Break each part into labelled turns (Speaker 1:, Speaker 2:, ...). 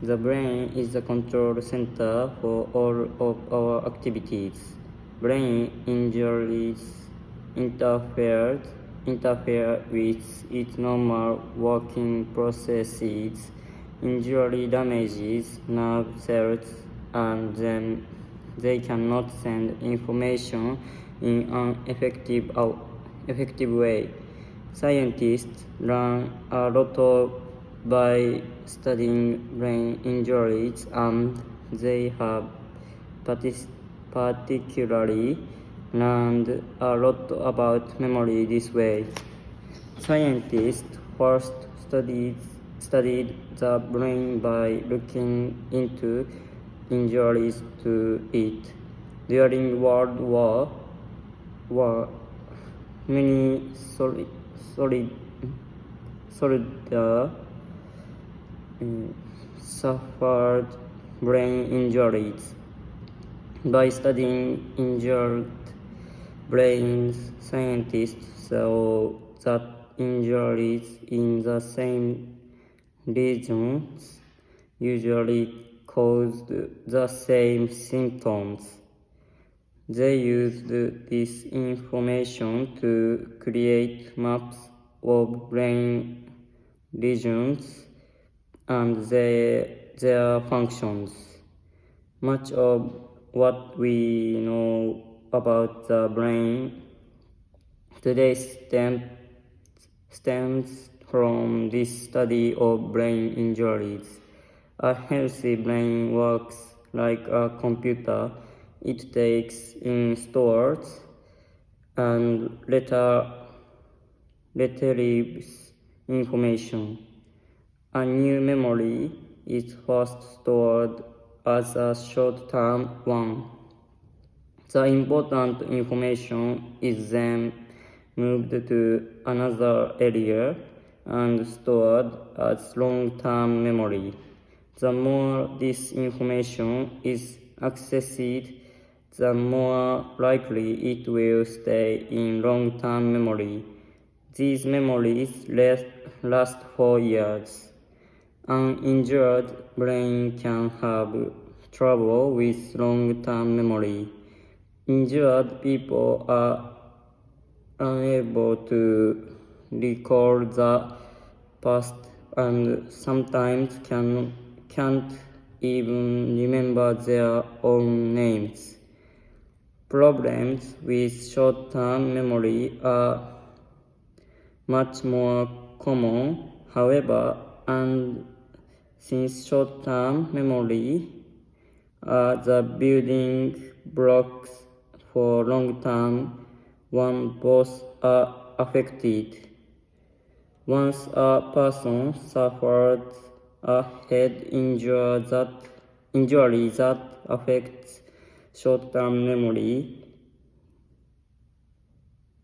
Speaker 1: The brain is the control center for all of our activities. Brain injuries interfere with its normal working processes. Injury damages nerve cells and then they cannot send information in an effective way. Scientists learn a lot by studying brain injuries, and they have particularly learned a lot about memory this way. Scientists first studied the brain by looking into injuries to it. During World War, many soldiers suffered brain injuries. By studying injured brains, scientists saw that injuries in the same regions usually caused the same symptoms. They used this information to create maps of brain regions and their functions. Much of what we know about the brain today stems from this study of brain injuries. A healthy brain works like a computer. It takes in, stores, and retrieves information. A new memory is first stored as a short-term one. The important information is then moved to another area and stored as long-term memory. The more this information is accessed, the more likely it will stay in long-term memory. These memories last for years. An injured brain can have trouble with long-term memory. Injured people are unable to recall the past and sometimes can't even remember their own names. Problems with short-term memory are much more common, however, and since short-term memory are the building blocks for long-term one, both are affected. Once a person suffered a head injury that affects short-term memory,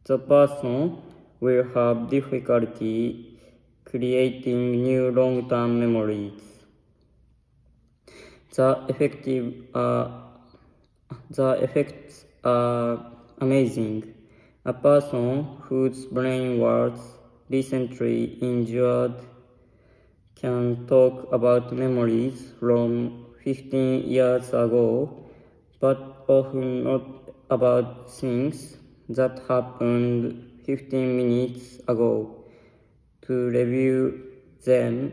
Speaker 1: the person will have difficulty creating new long-term memories. The effects are amazing. A person whose brain was recently injured can talk about memories from 15 years ago, but often not about things that happened 15 minutes ago. To review them,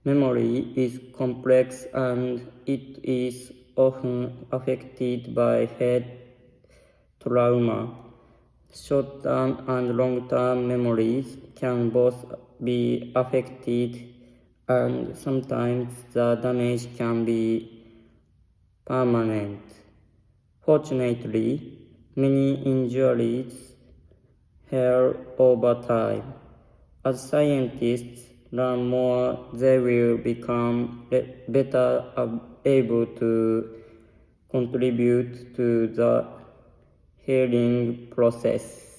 Speaker 1: memory is complex and it is often affected by head trauma. Short-term and long-term memories can both be affected, and sometimes the damage can be permanent. Fortunately, many injuries heal over time. As scientists learn more, they will become better able to contribute to the healing process.